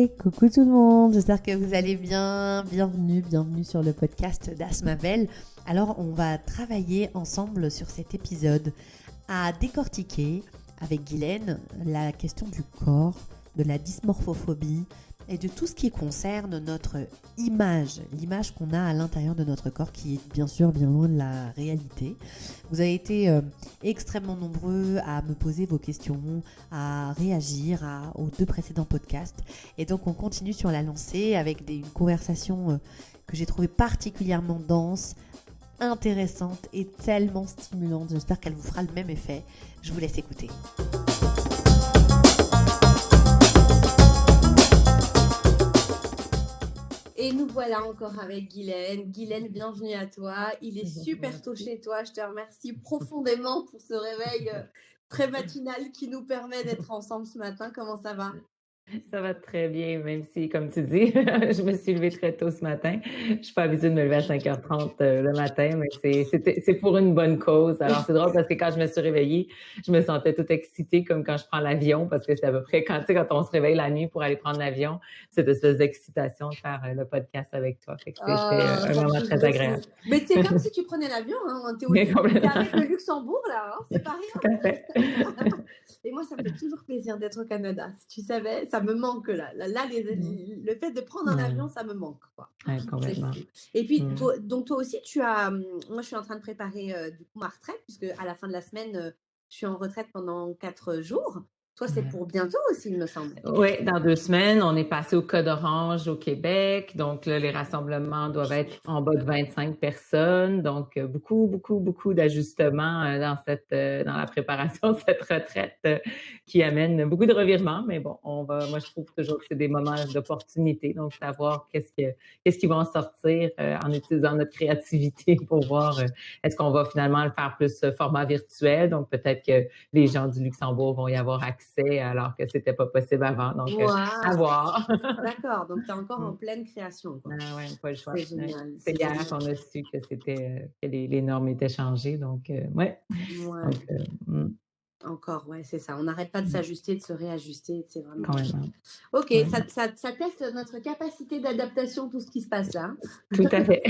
Coucou tout le monde, j'espère que vous allez bien. Bienvenue sur le podcast d'Asmavel. Alors on va travailler ensemble sur cet épisode à décortiquer avec Guylaine la question du corps, de la dysmorphophobie et de tout ce qui concerne notre image, l'image qu'on a à l'intérieur de notre corps qui est bien sûr bien loin de la réalité. Vous avez été extrêmement nombreux à me poser vos questions, à réagir aux 2 précédents podcasts et donc on continue sur la lancée avec une conversation que j'ai trouvée particulièrement dense, intéressante et tellement stimulante. J'espère qu'elle vous fera le même effet. Je vous laisse écouter. Et nous voilà encore avec Guylaine. Guylaine, bienvenue à toi. Il est super tôt chez toi. Je te remercie profondément pour ce réveil très matinal qui nous permet d'être ensemble ce matin. Comment ça va? Ça va très bien, même si, comme tu dis, je me suis levée très tôt ce matin. Je suis pas habituée de me lever à 5h30 le matin, mais c'est pour une bonne cause. Alors, c'est drôle parce que quand je me suis réveillée, je me sentais toute excitée comme quand je prends l'avion parce que c'est à peu près quand on se réveille la nuit pour aller prendre l'avion, cette espèce d'excitation de faire le podcast avec toi. Fait que c'était un moment très agréable. Mais c'est comme si tu prenais l'avion, hein. T'es avec le Luxembourg, là, hein. C'est pas rien. Tout à fait. Et moi, ça me fait toujours plaisir d'être au Canada. Si tu savais, ça me manque là. Le fait de prendre un avion, ça me manque, quoi. Ouais, complètement. Et puis, toi aussi, tu as. Moi, je suis en train de préparer du coup ma retraite, puisque à la fin de la semaine, je suis en retraite pendant 4 jours. Toi, c'est pour bientôt aussi, il me semble. Oui, dans 2 semaines, on est passé au code orange au Québec. Donc là, les rassemblements doivent être en bas de 25 personnes. Donc, beaucoup d'ajustements dans la préparation de cette retraite qui amène beaucoup de revirements. Mais bon, moi, je trouve toujours que c'est des moments d'opportunité. Donc, savoir qu'est-ce qui va en sortir en utilisant notre créativité pour voir est-ce qu'on va finalement le faire plus format virtuel. Donc, peut-être que les gens du Luxembourg vont y avoir accès alors que c'était pas possible avant. Donc, à voir. D'accord, donc tu es encore en pleine création, quoi. Ah ouais, pas le choix. C'est génial. C'est hier qu'on a su que que les normes étaient changées. Donc, ouais. Donc, encore, ouais, c'est ça. On n'arrête pas de s'ajuster, de se réajuster. C'est vraiment. quand même. Ok, ça teste notre capacité d'adaptation, tout ce qui se passe là. Tout à fait.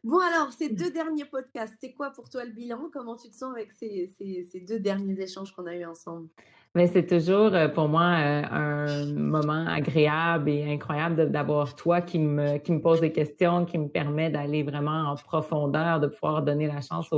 Bon, alors, ces 2 derniers podcasts, c'est quoi pour toi le bilan? Comment tu te sens avec ces 2 derniers échanges qu'on a eus ensemble? Mais c'est toujours pour moi un moment agréable et incroyable d'avoir toi qui me pose des questions, qui me permet d'aller vraiment en profondeur, de pouvoir donner la chance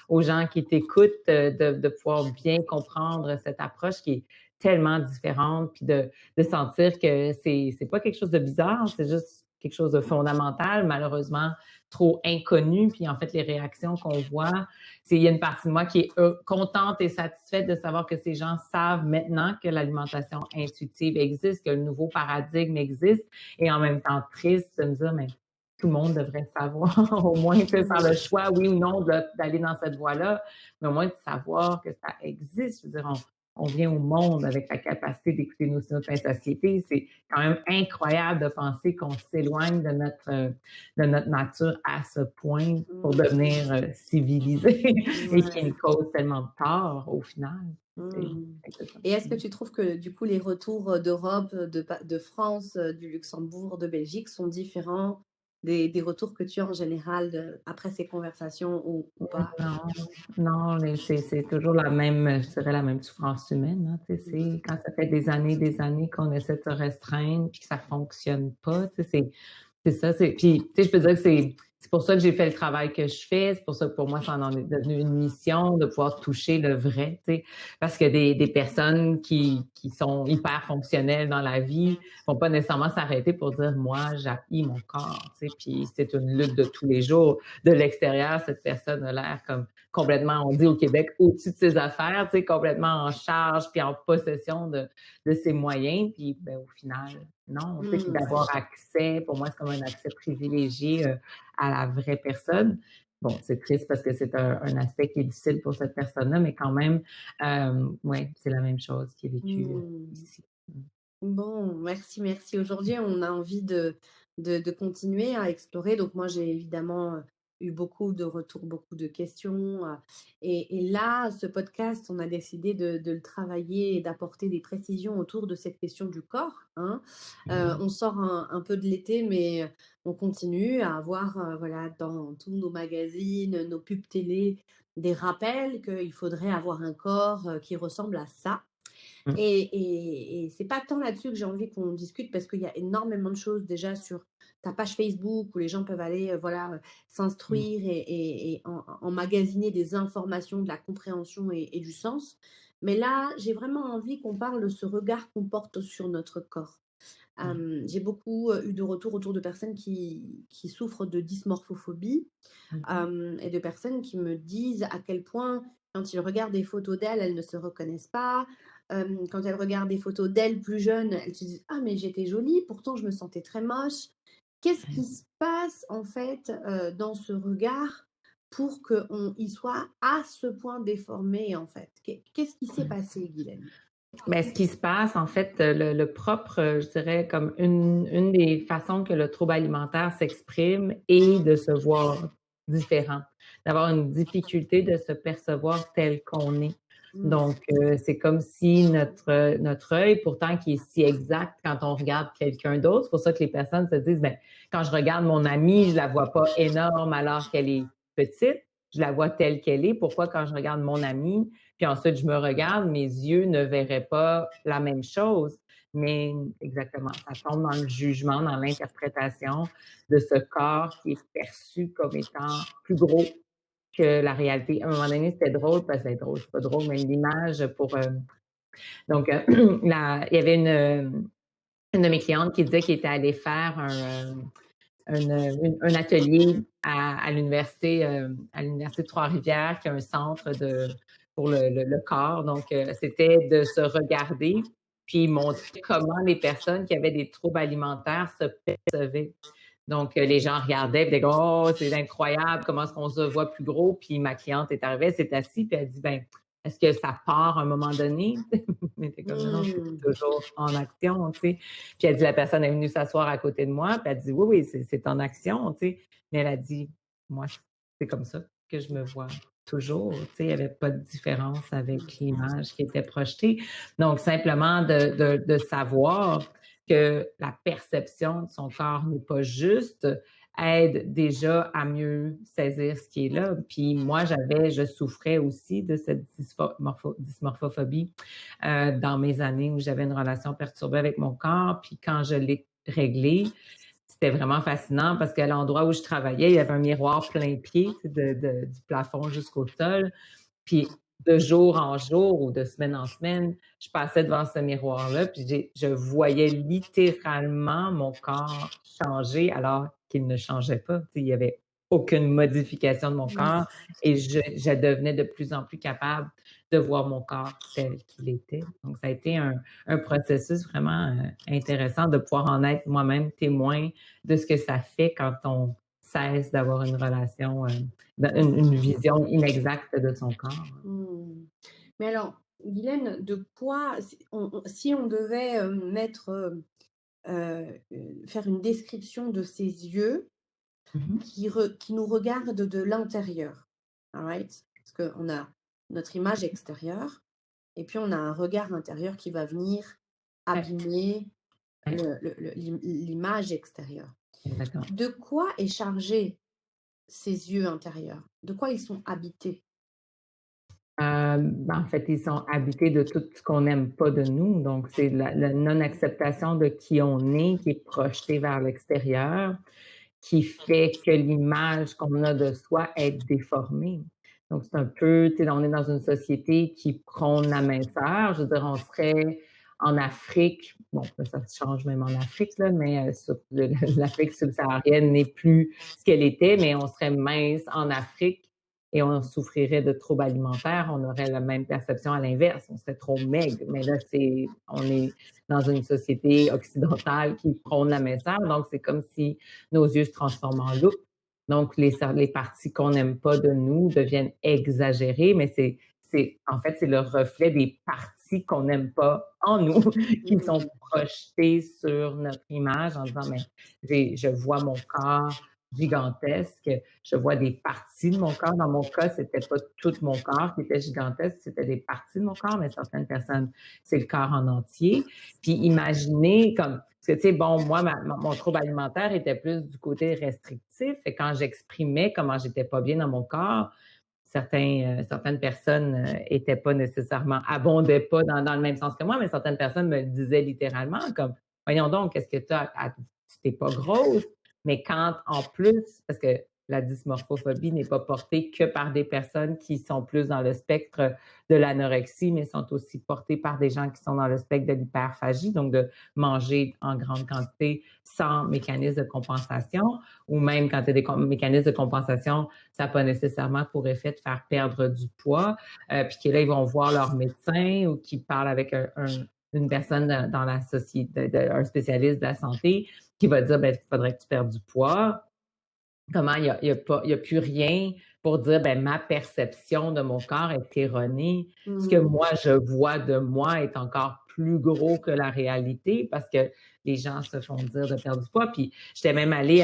aux gens qui t'écoutent, de pouvoir bien comprendre cette approche qui est tellement différente, puis de sentir que c'est pas quelque chose de bizarre, c'est juste quelque chose de fondamental, malheureusement trop inconnu. Puis en fait, les réactions qu'on voit, il y a une partie de moi qui est contente et satisfaite de savoir que ces gens savent maintenant que l'alimentation intuitive existe, que le nouveau paradigme existe, et en même temps triste de me dire, mais tout le monde devrait savoir, au moins faire le choix, oui ou non, d'aller dans cette voie-là, mais au moins de savoir que ça existe. Je veux dire, on vient au monde avec la capacité d'écouter nos signaux de satiété. C'est quand même incroyable de penser qu'on s'éloigne de notre nature à ce point pour devenir civilisé et qui nous cause tellement de tort au final. Et est-ce que tu trouves que du coup les retours d'Europe, de France, du Luxembourg, de Belgique sont différents des retours que tu as en général après ces conversations ou pas? Non, c'est toujours la même, je dirais la même souffrance humaine. Hein, c'est quand ça fait des années qu'on essaie de se restreindre puis que ça fonctionne pas. C'est ça. Puis, je peux dire que c'est pour ça que j'ai fait le travail que je fais. C'est pour ça que pour moi, ça en est devenu une mission de pouvoir toucher le vrai. Parce que des personnes qui sont hyper fonctionnelles dans la vie vont pas nécessairement s'arrêter pour dire moi, j'haïs mon corps. Puis c'est une lutte de tous les jours. De l'extérieur, cette personne a l'air comme complètement, on dit au Québec, au-dessus de ses affaires, complètement en charge puis en possession de ses moyens. Puis au final, non, puis d'avoir accès, pour moi, c'est comme un accès privilégié à la vraie personne. Bon, c'est triste parce que c'est un aspect qui est difficile pour cette personne-là, mais quand même, c'est la même chose qui est vécue ici. Bon, merci. Aujourd'hui, on a envie de continuer à explorer. Donc moi, j'ai évidemment eu beaucoup de retours, beaucoup de questions. Et là, ce podcast, on a décidé de le travailler et d'apporter des précisions autour de cette question du corps, hein. On sort un peu de l'été, mais on continue à avoir, voilà, dans tous nos magazines, nos pubs télé, des rappels qu'il faudrait avoir un corps qui ressemble à ça. Mm. Et c'est pas tant là-dessus que j'ai envie qu'on discute parce qu'il y a énormément de choses déjà sur ta page Facebook où les gens peuvent aller s'instruire et emmagasiner des informations, de la compréhension et du sens. Mais là, j'ai vraiment envie qu'on parle de ce regard qu'on porte sur notre corps. J'ai beaucoup eu de retours autour de personnes qui souffrent de dysmorphophobie et de personnes qui me disent à quel point, quand ils regardent des photos d'elles, elles ne se reconnaissent pas. Quand elles regardent des photos d'elles plus jeunes, elles se disent « Ah, mais j'étais jolie, pourtant je me sentais très moche. » Qu'est-ce qui se passe en fait dans ce regard pour qu'il soit à ce point déformé en fait? Qu'est-ce qui s'est passé, Guylaine? Mais ce qui se passe, en fait, le propre, je dirais, comme une des façons que le trouble alimentaire s'exprime est de se voir différent, d'avoir une difficulté de se percevoir tel qu'on est. Donc, c'est comme si notre œil, pourtant qui est si exact quand on regarde quelqu'un d'autre, c'est pour ça que les personnes se disent, ben, quand je regarde mon amie, je la vois pas énorme alors qu'elle est petite, je la vois telle qu'elle est. Pourquoi quand je regarde mon amie, puis ensuite, je me regarde, mes yeux ne verraient pas la même chose. Mais exactement, ça tombe dans le jugement, dans l'interprétation de ce corps qui est perçu comme étant plus gros que la réalité. À un moment donné, c'était drôle, parce que c'est drôle, c'est pas drôle, mais l'image pour... donc, il y avait une de mes clientes qui disait qu'elle était allée faire un atelier à l'université de Trois-Rivières, qui a un centre pour le corps. Donc, c'était de se regarder puis montrer comment les personnes qui avaient des troubles alimentaires se percevaient. Donc, les gens regardaient, puis ils disaient, oh, c'est incroyable, comment est-ce qu'on se voit plus gros? Puis ma cliente est arrivée, elle s'est assise, puis elle dit, ben, est-ce que ça part à un moment donné? Mais t'es comme, non, je suis toujours en action, tu sais. Puis elle dit, la personne est venue s'asseoir à côté de moi, puis elle dit, oui, c'est en action, tu sais. Mais elle a dit, moi, c'est comme ça que je me vois toujours, tu sais. Il n'y avait pas de différence avec l'image qui était projetée. Donc, simplement de savoir que la perception de son corps n'est pas juste aide déjà à mieux saisir ce qui est là. Puis moi, je souffrais aussi de cette dysmorphophobie dans mes années où j'avais une relation perturbée avec mon corps. Puis quand je l'ai réglée, c'était vraiment fascinant parce qu'à l'endroit où je travaillais, il y avait un miroir plein pied, du plafond jusqu'au sol. Puis de jour en jour ou de semaine en semaine, je passais devant ce miroir-là, puis je voyais littéralement mon corps changer alors qu'il ne changeait pas. Il n'y avait aucune modification de mon corps et je devenais de plus en plus capable de voir mon corps tel qu'il était. Donc, ça a été un processus vraiment intéressant de pouvoir en être moi-même témoin de ce que ça fait quand on cesse d'avoir une relation une vision inexacte de son corps. Mais alors, Guylaine, de quoi, si on devait faire une description de ses yeux qui nous regardent de l'intérieur, all right? Parce qu'on a notre image extérieure et puis on a un regard intérieur qui va venir abîmer l'image extérieure. Exactement. De quoi est chargé ces yeux intérieurs? De quoi ils sont habités? En fait, ils sont habités de tout ce qu'on n'aime pas de nous. Donc, c'est la non-acceptation de qui on est qui est projetée vers l'extérieur, qui fait que l'image qu'on a de soi est déformée. Donc, c'est un peu, tu sais, on est dans une société qui prône la minceur. Je veux dire, on serait en Afrique, bon, ça change même en Afrique, là, mais l'Afrique subsaharienne n'est plus ce qu'elle était, mais on serait mince en Afrique et on souffrirait de troubles alimentaires, on aurait la même perception à l'inverse, on serait trop maigre. Mais là, on est dans une société occidentale qui prône la minceur, donc c'est comme si nos yeux se transforment en loupe. Donc, les parties qu'on n'aime pas de nous deviennent exagérées, mais en fait, c'est le reflet des parties qu'on n'aime pas en nous qui sont projetées sur notre image en disant, mais je vois mon corps gigantesque. Je vois des parties de mon corps. Dans mon cas, c'était pas tout mon corps qui était gigantesque, c'était des parties de mon corps, mais certaines personnes, c'est le corps en entier. Puis imaginez comme, parce que tu sais, bon, moi, mon trouble alimentaire était plus du côté restrictif, et quand j'exprimais comment j'étais pas bien dans mon corps, certaines personnes étaient pas nécessairement, abondaient pas dans le même sens que moi, mais certaines personnes me le disaient littéralement, comme, voyons donc, qu'est-ce que tu as, tu t'es pas grosse, mais quand en plus, parce que la dysmorphophobie n'est pas portée que par des personnes qui sont plus dans le spectre de l'anorexie, mais sont aussi portées par des gens qui sont dans le spectre de l'hyperphagie, donc de manger en grande quantité sans mécanisme de compensation, ou même quand il y a des mécanismes de compensation, ça n'a pas nécessairement pour effet de faire perdre du poids, puis que là, ils vont voir leur médecin ou qu'ils parlent avec une personne dans la société, un spécialiste de la santé, qui va dire, ben, il faudrait que tu perdes du poids. Comment il y a plus rien pour dire, ben, ma perception de mon corps est erronée. Ce que moi, je vois de moi est encore plus gros que la réalité parce que les gens se font dire de perdre du poids. Puis, j'étais même allée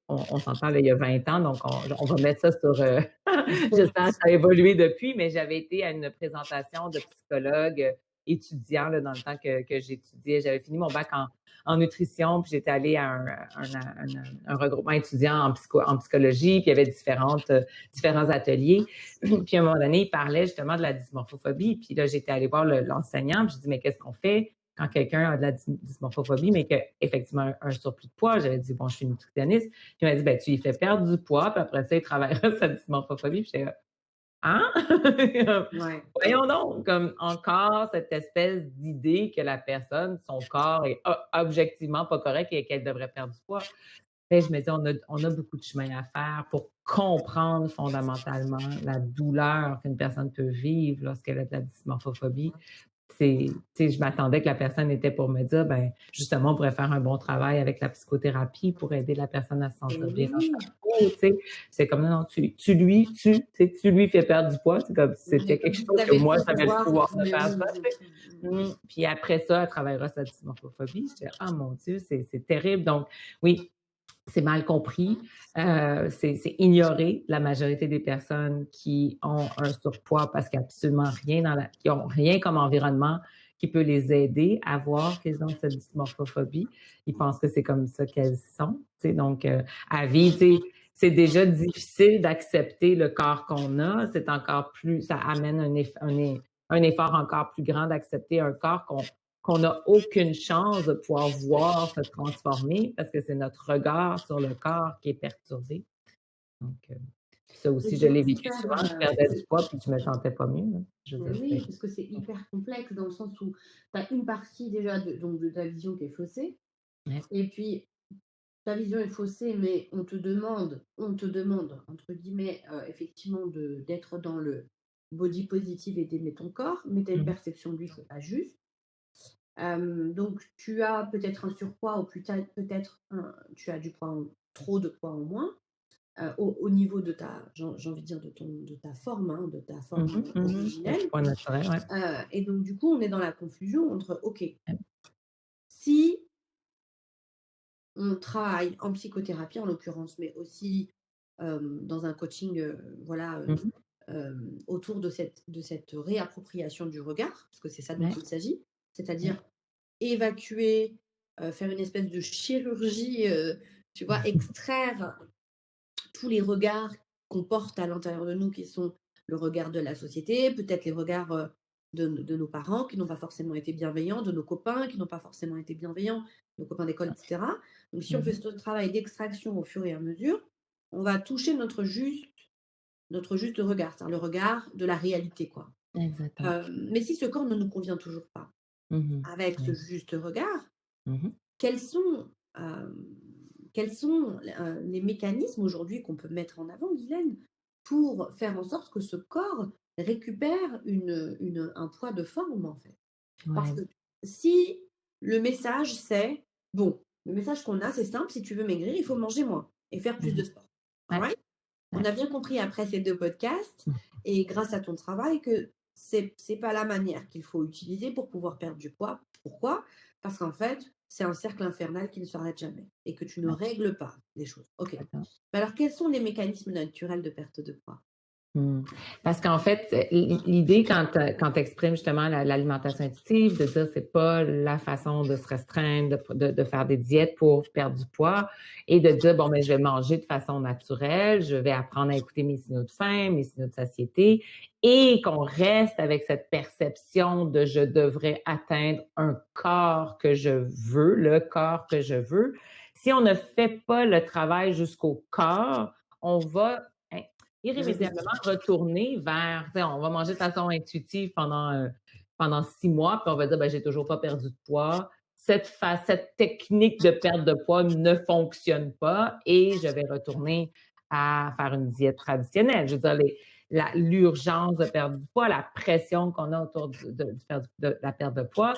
on s'en parle il y a 20 ans, donc on va mettre ça sur, j'espère que ça a évolué depuis, mais j'avais été à une présentation de psychologue étudiant, là, dans le temps que j'étudiais. J'avais fini mon bac en nutrition, puis j'étais allée à un regroupement étudiant en psychologie, puis il y avait différents ateliers. Puis à un moment donné, il parlait justement de la dysmorphophobie, puis là, j'étais allée voir l'enseignant, puis je dis, mais qu'est-ce qu'on fait quand quelqu'un a de la dysmorphophobie, mais qu'il a effectivement un surplus de poids? J'avais dit, bon, je suis nutritionniste. Puis il m'a dit, ben, tu lui fais perdre du poids, puis après ça, il travaillera sa dysmorphophobie. Puis j'étais là, hein? Ouais. Voyons donc, comme encore cette espèce d'idée que la personne, son corps est objectivement pas correct et qu'elle devrait perdre du poids. Et je me dis, on a beaucoup de chemin à faire pour comprendre fondamentalement la douleur qu'une personne peut vivre lorsqu'elle a de la dysmorphophobie. Je m'attendais que la personne était pour me dire, ben, justement, on pourrait faire un bon travail avec la psychothérapie pour aider la personne à se sentir bien dans sa peau, tu sais. C'est comme, non, tu lui fais perdre du poids. C'est comme si c'était quelque chose que moi, j'avais le pouvoir de faire ça. Puis après ça, elle travaillera sa dysmorphophobie. Je dis, ah mon Dieu, c'est terrible. Donc, oui, c'est mal compris, c'est ignorer la majorité des personnes qui ont un surpoids parce qu'il n'y a absolument rien qui ont rien comme environnement qui peut les aider à voir qu'ils ont cette dysmorphophobie. Ils pensent que c'est comme ça qu'elles sont, tu sais, donc à vivre, tu sais, c'est déjà difficile d'accepter le corps qu'on a, c'est encore plus, ça amène un effort encore plus grand d'accepter un corps qu'on n'a aucune chance de pouvoir voir se transformer parce que c'est notre regard sur le corps qui est perturbé. Donc, ça aussi, je l'ai vécu souvent. Je perdais du poids puis je me sentais pas mieux. Oui, parce que c'est hyper complexe dans le sens où tu as une partie déjà de ta vision qui est faussée. Ouais. Et puis, ta vision est faussée, mais on te demande, entre guillemets, effectivement, d'être dans le body positive et d'aimer ton corps, mais tu as une perception de lui, c'est pas juste. Donc, tu as peut-être un surpoids ou peut-être tu as du poids trop de poids en moins au niveau de ta, j'ai envie de dire, de ta forme, hein, de ta forme originelle. Poids naturel, ouais. Et donc, du coup, on est dans la confusion entre, OK, si on travaille en psychothérapie, en l'occurrence, mais aussi dans un coaching, voilà, autour de cette réappropriation du regard, parce que c'est ça dont il s'agit, c'est-à-dire évacuer, faire une espèce de chirurgie, tu vois, extraire tous les regards qu'on porte à l'intérieur de nous, qui sont le regard de la société, peut-être les regards de nos parents qui n'ont pas forcément été bienveillants, de nos copains qui n'ont pas forcément été bienveillants, nos copains d'école, etc. Donc si on fait ce travail d'extraction au fur et à mesure, on va toucher notre juste regard, c'est-à-dire le regard de la réalité, quoi. Exactement. Mais si ce corps ne nous convient toujours pas, avec ce juste regard, quels sont les mécanismes aujourd'hui qu'on peut mettre en avant, Guylaine, pour faire en sorte que ce corps récupère un poids de forme, en fait? Parce que si le message c'est, bon, le message qu'on a, c'est simple, si tu veux maigrir, il faut manger moins et faire plus de sport. Right? On a bien compris après ces 2 podcasts et grâce à ton travail que c'est pas la manière qu'il faut utiliser pour pouvoir perdre du poids. Pourquoi? Parce qu'en fait, c'est un cercle infernal qui ne s'arrête jamais et que tu ne Ouais, règles pas les choses. OK. exactement. Mais alors, quels sont les mécanismes naturels de perte de poids? Mmh. Parce qu'en fait, l'idée quand tu exprimes justement l'alimentation intuitive, de dire c'est pas la façon de se restreindre, de faire des diètes pour perdre du poids et de dire bon, mais je vais manger de façon naturelle, je vais apprendre à écouter mes signaux de faim, mes signaux de satiété et qu'on reste avec cette perception de je devrais atteindre un corps que je veux, le corps que je veux. Si on ne fait pas le travail jusqu'au corps, on va irrémédiablement Répétition. retourner vers, tu sais, on va manger de façon intuitive pendant 6 mois, puis on va dire: «Ben, j'ai toujours pas perdu de poids». Cette technique de perte de poids ne fonctionne pas et je vais retourner à faire une diète traditionnelle. Je veux dire, l'urgence de perdre du poids, la pression qu'on a autour de la perte de poids,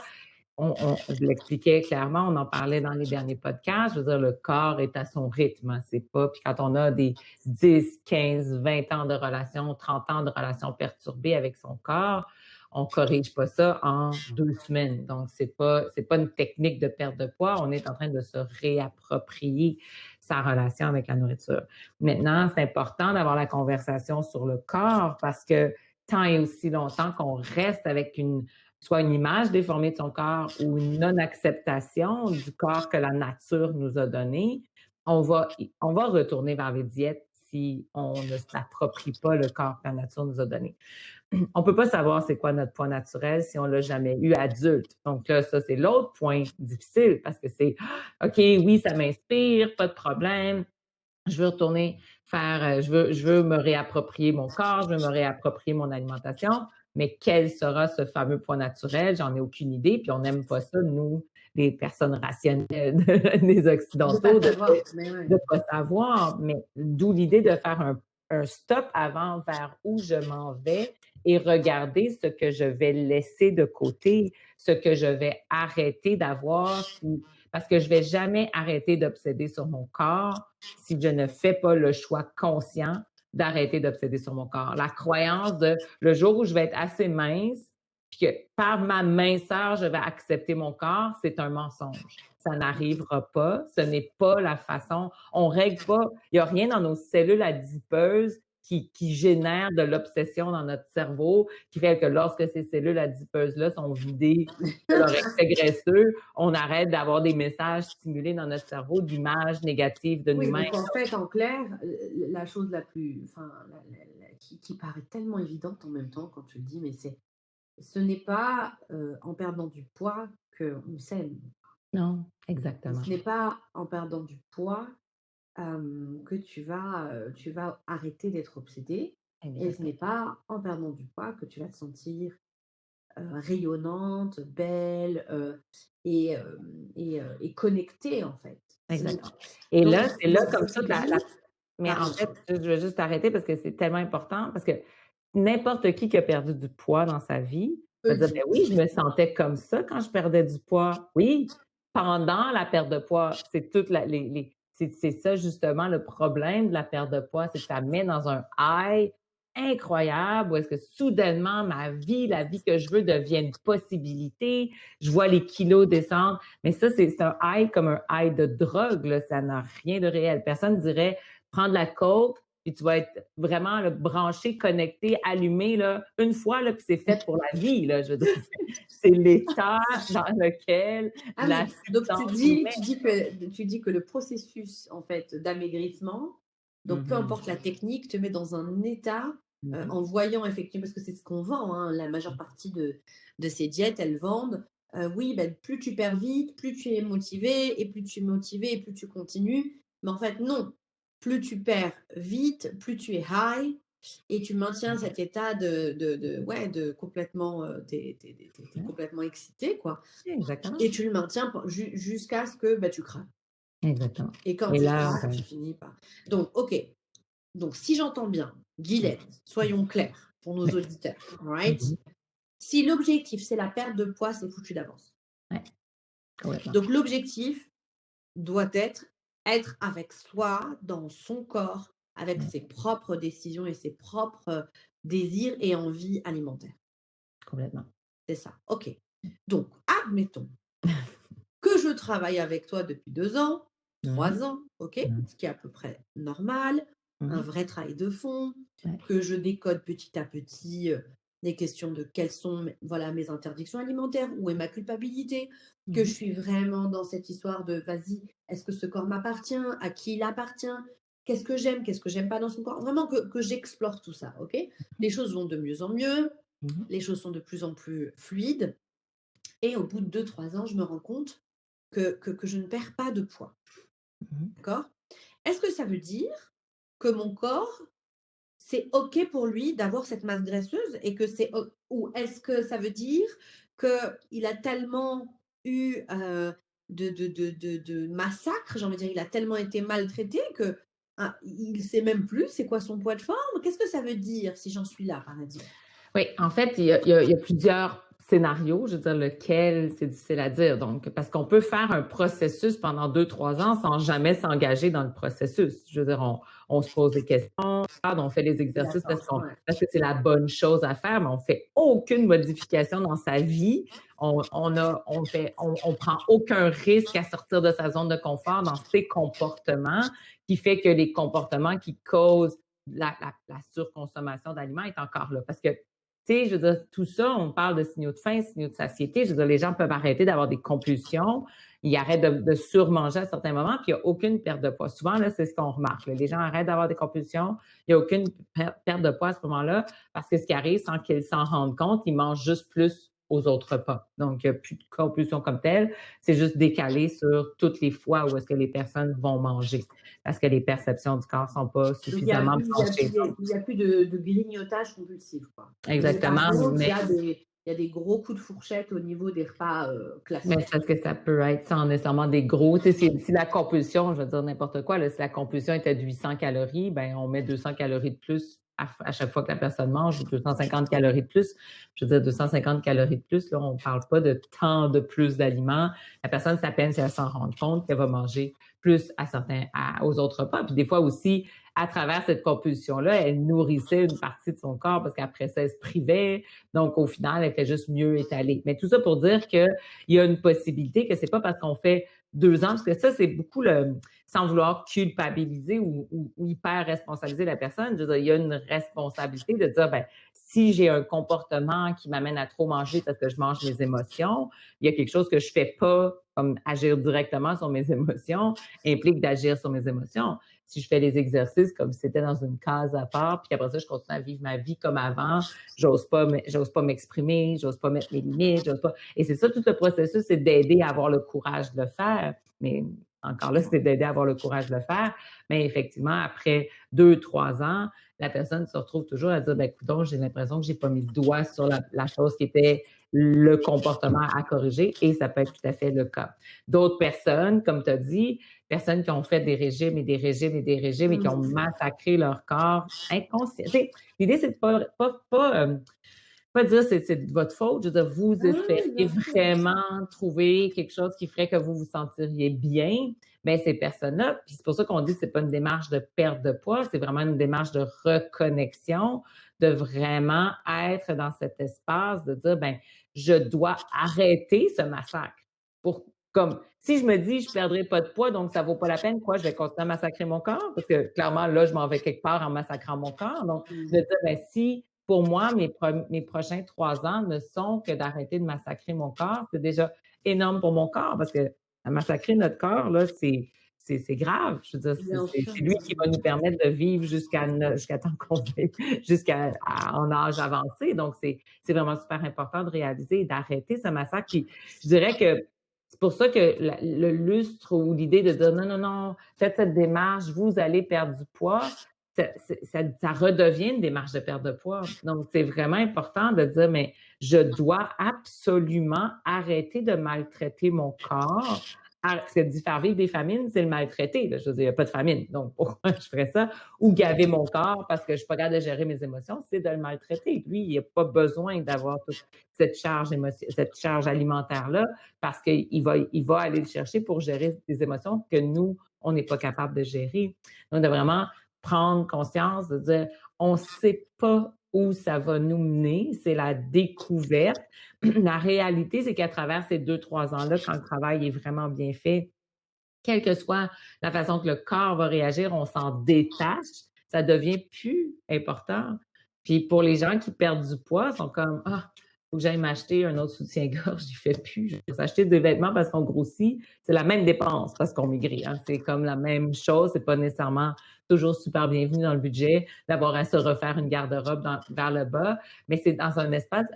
je l'expliquais clairement, on en parlait dans les derniers podcasts. Je veux dire, le corps est à son rythme, hein. C'est pas, puis quand on a des 10, 15, 20 ans de relation, 30 ans de relation perturbée avec son corps, on corrige pas ça en 2 semaines. Donc, c'est pas une technique de perte de poids. On est en train de se réapproprier sa relation avec la nourriture. Maintenant, c'est important d'avoir la conversation sur le corps parce que tant et aussi longtemps qu'on reste avec soit une image déformée de son corps ou une non-acceptation du corps que la nature nous a donné, on va retourner vers les diètes si on ne s'approprie pas le corps que la nature nous a donné. On ne peut pas savoir c'est quoi notre poids naturel si on ne l'a jamais eu adulte. Donc là, ça, c'est l'autre point difficile parce que c'est OK, oui, ça m'inspire, pas de problème. Je veux retourner je veux me réapproprier mon corps, je veux me réapproprier mon alimentation, mais quel sera ce fameux poids naturel? J'en ai aucune idée, puis on n'aime pas ça, nous, les personnes rationnelles des De pas Occidentaux, de savoir, mais ouais. de pas savoir, mais d'où l'idée de faire un stop avant vers où je m'en vais et regarder ce que je vais laisser de côté, ce que je vais arrêter d'avoir parce que je vais jamais arrêter d'obséder sur mon corps si je ne fais pas le choix conscient d'arrêter d'obséder sur mon corps. La croyance de le jour où je vais être assez mince, puis que par ma minceur, je vais accepter mon corps, c'est un mensonge. Ça n'arrivera pas. Ce n'est pas la façon. On règle pas. Il n'y a rien dans nos cellules adipeuses qui génère de l'obsession dans notre cerveau, qui fait que lorsque ces cellules adipeuses-là sont vidées de leur excès graisseux, on arrête d'avoir des messages stimulés dans notre cerveau d'images négatives de Oui, nous-mêmes. donc en fait, en clair, la chose la plus, enfin, qui paraît tellement évidente en même temps quand tu le dis, mais ce n'est pas en perdant du poids qu'on s'aime. Non, Et exactement. ce n'est pas en perdant du poids que tu vas arrêter d'être obsédé. Et ce n'est Exactement. pas en perdant du poids que tu vas te sentir rayonnante, belle et connectée, en fait. Exactement. Et Donc, là, c'est là donc comme tu ça dis, mais en pardon, fait, je veux juste t'arrêter parce que c'est tellement important, parce que n'importe qui a perdu du poids dans sa vie va peut dire: dire, «Ben oui, je me sentais comme ça quand je perdais du poids». Oui, pendant la perte de poids, c'est toute la les c'est ça justement le problème de la perte de poids, c'est que ça met dans un high incroyable où est-ce que soudainement ma vie, la vie que je veux devient une possibilité. Je vois les kilos descendre. Mais ça, c'est un high comme un high de drogue, là. Ça n'a rien de réel. Personne dirait prendre la coke, puis tu vas être vraiment là, branché, connecté, allumé là, une fois, là, puis c'est fait pour la vie. Là, je veux dire, c'est l'état dans lequel ah la oui, donc substance nous met. tu dis que le processus en fait d'amaigrissement, donc peu Mhm, importe la technique, te met dans un état mhm, en voyant effectivement, parce que c'est ce qu'on vend, hein, la majeure partie de ces diètes, elles vendent. Oui, ben, plus tu perds vite, plus tu es motivé, et plus tu es motivé, et plus tu continues. Mais en fait, non. Plus tu perds vite, plus tu es high, et tu maintiens cet état ouais, de complètement, t'es mhm. complètement excité, quoi. Exactement. Et tu le maintiens jusqu'à ce que bah, tu craques. Exactement. Et quand Et tu là, craques, tu finis par. Donc, OK. Donc, si j'entends bien, Guylaine, soyons clairs pour nos oui. auditeurs. Right? Mhm. Si l'objectif, c'est la perte de poids, c'est foutu d'avance. Ouais, complètement. Donc, l'objectif doit être avec soi, dans son corps, avec Ouais, ses propres décisions et ses propres désirs et envies alimentaires. complètement. C'est ça. OK. Donc, admettons que je travaille avec toi depuis 2 ans, 3 ans, OK? Mhm. Ce qui est à peu près normal, un Mhm. vrai travail de fond, Ouais. que je décode petit à petit, les questions de quelles sont mes interdictions alimentaires, où est ma culpabilité, que je suis vraiment dans cette histoire de vas-y, est-ce que ce corps m'appartient, à qui il appartient, qu'est-ce que j'aime pas dans son corps, vraiment que j'explore tout ça, OK? Les choses vont de mieux en mieux, Mhm. les choses sont de plus en plus fluides, et au bout de 2-3 ans, je me rends compte que je ne perds pas de poids, Mhm. d'accord? Est-ce que ça veut dire que mon corps, c'est OK pour lui d'avoir cette masse graisseuse et que c'est o ou est-ce que ça veut dire qu'il a tellement eu, de massacres, j'ai envie de dire, il a tellement été maltraité que, il sait même plus c'est quoi son poids de forme? Qu'est-ce que ça veut dire si j'en suis là, par exemple? Oui, en fait, il y a plusieurs scénarios. Je veux dire, lequel, c'est difficile à dire. Donc, parce qu'on peut faire un processus pendant 2, 3 ans sans jamais s'engager dans le processus. Je veux dire, on se pose des questions, on fait les exercices D'accord, ouais. parce que c'est la bonne chose à faire, mais on fait aucune modification dans sa vie. On prend aucun risque à sortir de sa zone de confort dans ses comportements, qui fait que les comportements qui causent la surconsommation d'aliments est encore là. Parce que tu sais, je veux dire, tout ça, on parle de signaux de faim, signaux de satiété. Je veux dire, les gens peuvent arrêter d'avoir des compulsions. Ils arrêtent de surmanger à certains moments, puis il n'y a aucune perte de poids. Souvent, là, c'est ce qu'on remarque. Là. Les gens arrêtent d'avoir des compulsions. Il n'y a aucune perte de poids à ce moment-là, parce que ce qui arrive, sans qu'ils s'en rendent compte, ils mangent juste plus aux autres repas. Donc, il n'y a plus de compulsion comme telle. C'est juste décalé sur toutes les fois où est-ce que les personnes vont manger, parce que les perceptions du corps ne sont pas Donc il y a suffisamment plus il y a plus branchées. des il y a plus de grignotage compulsif, quoi. Mais par Exactement, contre, mais il y a des gros coups de fourchette au niveau des repas, mais c'est classiques. parce que ça peut être sans nécessairement des gros. Tu sais, si la compulsion, je veux dire n'importe quoi, là, si la compulsion était de 800 calories, ben on met 200 calories de plus à chaque fois que la personne mange, ou 250 calories de plus. Je veux dire, 250 calories de plus, là, on parle pas de tant de plus d'aliments. La personne, c'est à peine si elle s'en rend compte qu'elle va manger plus aux autres repas. Puis des fois aussi, à travers cette compulsion-là, elle nourrissait une partie de son corps parce qu'après ça, elle se privait. Donc, au final, elle fait juste mieux étaler. Mais tout ça pour dire que il y a une possibilité que c'est pas parce qu'on fait 2 ans, parce que ça, c'est beaucoup sans vouloir culpabiliser ou hyper responsabiliser la personne. Je veux dire, il y a une responsabilité de dire, ben, si j'ai un comportement qui m'amène à trop manger parce que je mange mes émotions, il y a quelque chose que je fais pas, comme agir directement sur mes émotions, implique d'agir sur mes émotions. Si je fais les exercices comme si c'était dans une case à part, puis qu'après ça, je continue à vivre ma vie comme avant, j'ose pas m'exprimer, j'ose pas mettre mes limites, j'ose pas. Et c'est ça, tout le processus, c'est d'aider à avoir le courage de le faire. Mais encore là, c'est d'aider à avoir le courage de le faire. Mais effectivement, après 2, 3 ans, la personne se retrouve toujours à dire, ben, coudonc, j'ai l'impression que j'ai pas mis le doigt sur la chose qui était le comportement à corriger, et ça peut être tout à fait le cas. D'autres personnes, comme tu as dit, personnes qui ont fait des régimes et des régimes et des régimes et qui ont massacré leur corps inconscient. L'idée, c'est de pas dire c'est de votre faute. Je veux dire, vous Ah oui, espériez bien sûr. vraiment trouver quelque chose qui ferait que vous vous sentiriez bien. Mais ces personnes-là, puis c'est pour ça qu'on dit que c'est pas une démarche de perte de poids, c'est vraiment une démarche de reconnexion, de vraiment être dans cet espace, de dire, ben, je dois arrêter ce massacre. Comme, si je me dis, je perdrai pas de poids, donc ça vaut pas la peine, quoi, je vais continuer à massacrer mon corps, parce que clairement, là, je m'en vais quelque part en massacrant mon corps. Donc, de dire, ben, si pour moi, mes prochains 3 ans ne sont que d'arrêter de massacrer mon corps. C'est déjà énorme pour mon corps parce que massacrer notre corps, là, c'est grave. Je veux dire, Bien sûr, c'est lui qui va nous permettre de vivre jusqu'à temps qu'on veut, en âge avancé. Donc, c'est vraiment super important de réaliser et d'arrêter ce massacre. Puis, je dirais que c'est pour ça que le lustre ou l'idée de dire non, non, non, faites cette démarche, vous allez perdre du poids, ça redevient une démarche de perte de poids. Donc, c'est vraiment important de dire, mais je dois absolument arrêter de maltraiter mon corps. Parce que dit faire vivre des famines, c'est le maltraiter. Là. Je veux dire, il n'y a pas de famine. Donc, pourquoi je ferais ça? Ou gaver mon corps parce que je ne suis pas capable de gérer mes émotions, c'est de le maltraiter. Lui, il n'a pas besoin d'avoir toute cette charge alimentaire-là parce qu'il va aller le chercher pour gérer des émotions que nous, on n'est pas capable de gérer. Donc, de vraiment prendre conscience, de dire, on ne sait pas où ça va nous mener, c'est la découverte. La réalité, c'est qu'à travers ces 2-3 ans-là, quand le travail est vraiment bien fait, quelle que soit la façon que le corps va réagir, on s'en détache, ça devient plus important. Puis pour les gens qui perdent du poids, ils sont comme ah, faut que j'aille m'acheter un autre soutien-gorge, j'y fais plus. Je vais s'acheter des vêtements parce qu'on grossit, c'est la même dépense parce qu'on maigrit. Hein. C'est comme la même chose, c'est pas nécessairement toujours super bienvenu dans le budget d'avoir à se refaire une garde-robe vers le bas, mais c'est dans un espace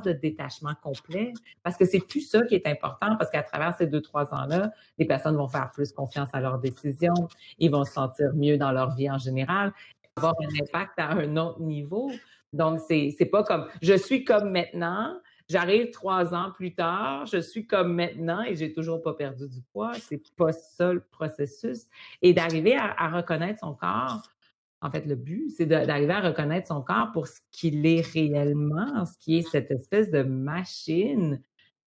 de détachement complet parce que c'est plus ça qui est important parce qu'à travers ces 2-3 ans-là, les personnes vont faire plus confiance à leurs décisions, ils vont se sentir mieux dans leur vie en général, avoir un impact à un autre niveau. Donc, c'est pas comme je suis comme maintenant, j'arrive 3 ans plus tard, je suis comme maintenant et j'ai toujours pas perdu du poids. C'est pas ça le processus. Et d'arriver à reconnaître son corps, en fait, le but, c'est d'arriver à reconnaître son corps pour ce qu'il est réellement, ce qui est cette espèce de machine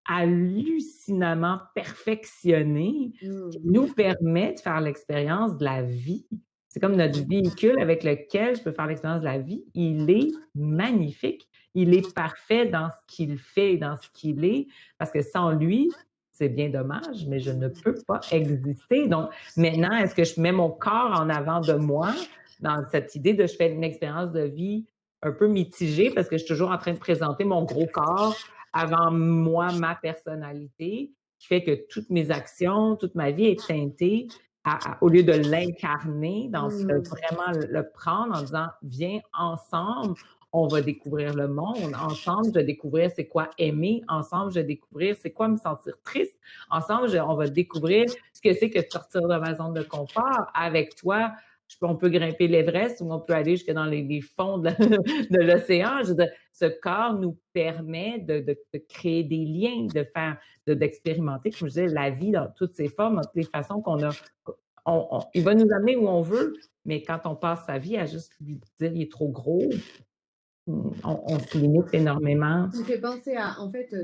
hallucinamment perfectionné qui nous permet de faire l'expérience de la vie. C'est comme notre véhicule avec lequel je peux faire l'expérience de la vie. Il est magnifique. Il est parfait dans ce qu'il fait et dans ce qu'il est, parce que sans lui, c'est bien dommage, mais je ne peux pas exister. Donc, maintenant, est-ce que je mets mon corps en avant de moi dans cette idée de je fais une expérience de vie un peu mitigée parce que je suis toujours en train de présenter mon gros corps avant moi, ma personnalité, qui fait que toutes mes actions, toute ma vie est teintée au lieu de l'incarner, vraiment le prendre en disant, viens ensemble, on va découvrir le monde. Ensemble, je vais découvrir c'est quoi aimer. Ensemble, je vais découvrir c'est quoi me sentir triste. Ensemble, on va découvrir ce que c'est que de sortir de ma zone de confort. Avec toi, on peut grimper l'Everest ou on peut aller jusque dans les fonds de l'océan. Je veux dire, ce corps nous permet de créer des liens, d'expérimenter, comme je disais, la vie dans toutes ses formes, dans toutes les façons qu'on a. Il va nous amener où on veut, mais quand on passe sa vie à juste lui dire il est trop gros, on se limite énormément. Ça me fait penser à, en fait,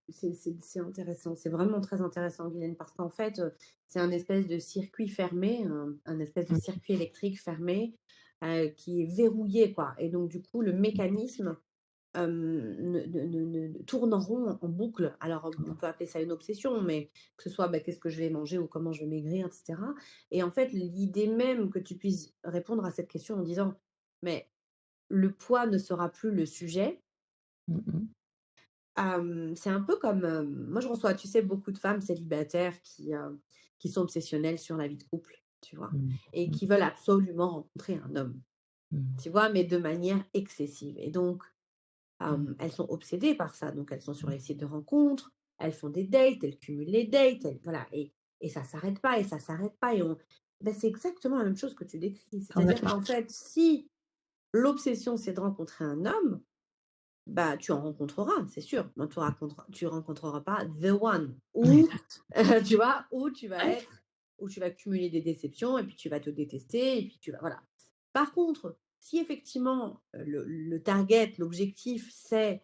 c'est intéressant, c'est vraiment très intéressant, Guylaine, parce qu'en fait, c'est un espèce de circuit fermé, un espèce de circuit électrique fermé qui est verrouillé, quoi. Et donc, du coup, le mécanisme tourne en rond, en boucle. Alors, on peut appeler ça une obsession, mais que ce soit qu'est-ce que je vais manger ou comment je vais maigrir, etc. Et en fait, l'idée même que tu puisses répondre à cette question en disant, mais le poids ne sera plus le sujet. C'est un peu comme, moi je reçois, tu sais, beaucoup de femmes célibataires qui sont obsessionnelles sur la vie de couple, tu vois? Et qui veulent absolument rencontrer un homme, tu vois? Mais de manière excessive et donc, elles sont obsédées par ça, donc elles sont sur les sites de rencontres, elles font des dates, elles cumulent les dates, voilà et ça s'arrête pas et ça s'arrête pas et c'est exactement la même chose que tu décris. C'est-à-dire qu'en fait, si l'obsession, c'est de rencontrer un homme, tu en rencontreras, c'est sûr. Mais tu rencontreras pas the one ou tu vois? Où tu vas cumuler des déceptions et puis tu vas te détester et puis tu vas voilà. Par contre, si effectivement, le target, l'objectif, c'est,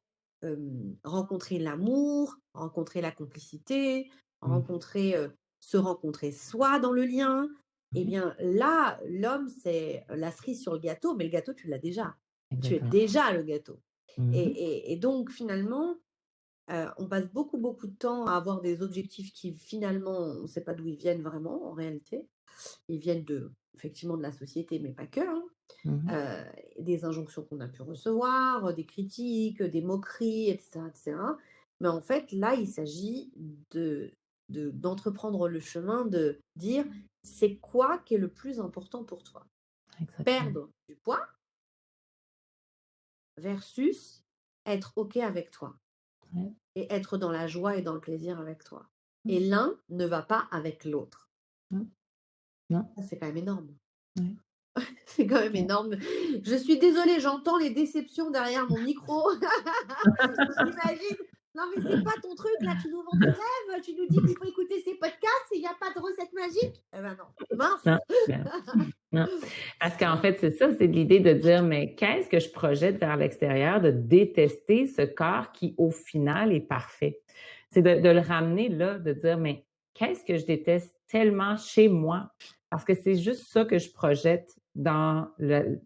rencontrer l'amour, rencontrer la complicité, se rencontrer soi dans le lien, eh bien là, l'homme, c'est la cerise sur le gâteau, mais le gâteau, tu l'as déjà. Tu es déjà le gâteau. Et donc finalement, on passe beaucoup, beaucoup de temps à avoir des objectifs qui finalement, on ne sait pas d'où ils viennent vraiment en réalité. Ils viennent effectivement de la société, mais pas que, hein. Des injonctions qu'on a pu recevoir, des critiques, des moqueries, etc., etc. Mais en fait, là, il s'agit d'entreprendre le chemin de dire c'est quoi qui est le plus important pour toi? Perdre du poids versus être OK avec toi et être dans la joie et dans le plaisir avec toi. Et l'un ne va pas avec l'autre. Non. Ça, c'est quand même énorme. Ouais. C'est quand même énorme. Je suis désolée, j'entends les déceptions derrière mon micro. J'imagine. Non, mais c'est pas ton truc, là, tu nous vends du rêve, tu nous dis qu'il faut écouter ces podcasts et il n'y a pas de recette magique. Eh ben non, mince. Non. Parce qu'en fait, c'est ça, c'est l'idée de dire, mais qu'est-ce que je projette vers l'extérieur, de détester ce corps qui, au final, est parfait. C'est de le ramener là, de dire, mais qu'est-ce que je déteste tellement chez moi? Parce que c'est juste ça que je projette dans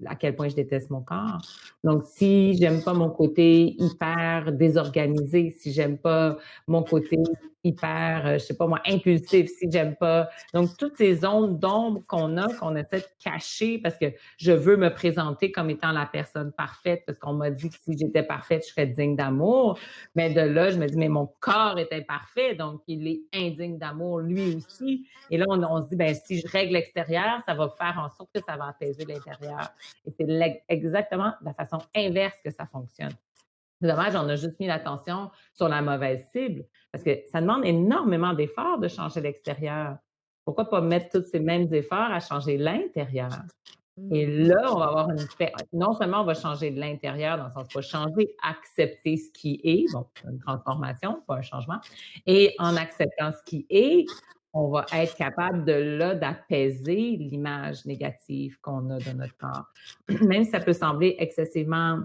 à quel point je déteste mon corps. Donc, si j'aime pas mon côté hyper désorganisé, si j'aime pas mon côté hyper, je sais pas moi, impulsif, si j'aime pas. Donc, toutes ces zones d'ombre qu'on essaie de cacher parce que je veux me présenter comme étant la personne parfaite parce qu'on m'a dit que si j'étais parfaite, je serais digne d'amour. Mais de là, je me dis, mais mon corps est imparfait, donc il est indigne d'amour lui aussi. Et là, on se dit, ben, si je règle l'extérieur, ça va faire en sorte que ça va apaiser l'intérieur. Et c'est exactement la façon inverse que ça fonctionne. C'est dommage, on a juste mis l'attention sur la mauvaise cible parce que ça demande énormément d'efforts de changer l'extérieur. Pourquoi pas mettre tous ces mêmes efforts à changer l'intérieur? Et là, on va avoir non seulement on va changer de l'intérieur, dans le sens pas changer, accepter ce qui est, bon, une transformation, pas un changement. Et en acceptant ce qui est, on va être capable de là d'apaiser l'image négative qu'on a de notre corps. Même si ça peut sembler excessivement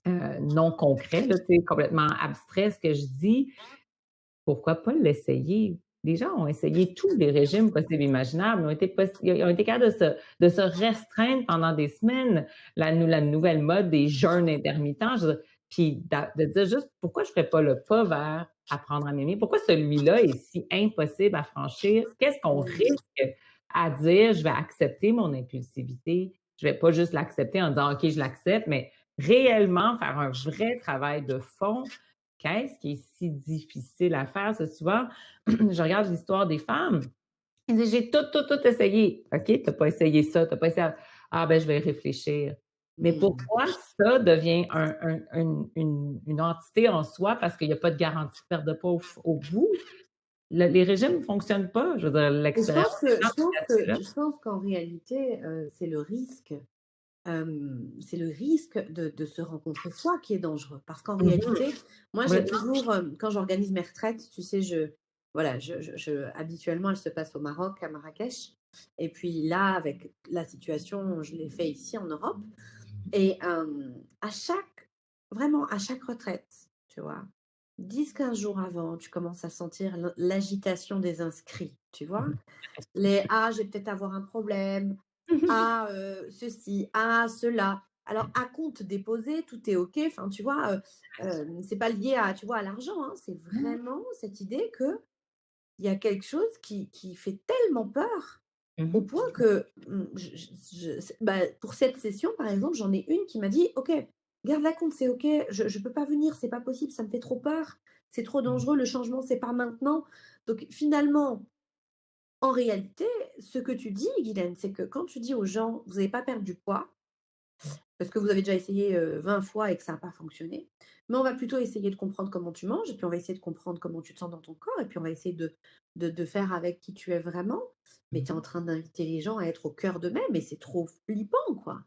non concret, là, complètement abstrait ce que je dis, pourquoi pas l'essayer? Les gens ont essayé tous les régimes possibles et imaginables. Ils ont été capables de se restreindre pendant des semaines. La nouvelle mode des jeûnes intermittents. Puis de dire juste pourquoi je ne ferais pas le pas vers apprendre à m'aimer? Pourquoi celui-là est si impossible à franchir? Qu'est-ce qu'on risque à dire? Je vais accepter mon impulsivité. Je ne vais pas juste l'accepter en disant OK, je l'accepte, mais réellement faire un vrai travail de fond. Qu'est-ce qui est si difficile à faire? C'est souvent, je regarde l'histoire des femmes. Elles disent, j'ai tout essayé. OK, tu n'as pas essayé ça, tu n'as pas essayé. Ah, ben, je vais y réfléchir. Mais pourquoi ça devient une entité en soi parce qu'il n'y a pas de garantie de perte de poids au bout? Les régimes ne fonctionnent pas. Je veux dire, l'extérieur. Je pense qu'en réalité, c'est le risque. C'est le risque de se rencontrer soi qui est dangereux. Parce qu'en réalité, moi, j'ai toujours, quand j'organise mes retraites, tu sais, voilà, habituellement, elles se passent au Maroc, à Marrakech. Et puis là, avec la situation, je l'ai fait ici en Europe. Et vraiment, à chaque retraite, tu vois, 10-15 jours avant, tu commences à sentir l'agitation des inscrits, tu vois. Je vais peut-être avoir un problème, ceci, cela. Alors, à compte déposé, tout est OK. Enfin, tu vois, c'est pas lié à, tu vois, à l'argent, hein. C'est vraiment cette idée que il y a quelque chose qui fait tellement peur au point que pour cette session, par exemple, j'en ai une qui m'a dit, OK, garde la compte, c'est OK, je peux pas venir, c'est pas possible, ça me fait trop peur, c'est trop dangereux, le changement, c'est pas maintenant. Donc finalement, en réalité, ce que tu dis, Guylaine, c'est que quand tu dis aux gens, vous n'avez pas perdu du poids, parce que vous avez déjà essayé 20 fois et que ça n'a pas fonctionné, mais on va plutôt essayer de comprendre comment tu manges, et puis on va essayer de comprendre comment tu te sens dans ton corps, et puis on va essayer de faire avec qui tu es vraiment. Mais tu es en train d'inviter les gens à être au cœur d'eux-mêmes, et c'est trop flippant, quoi.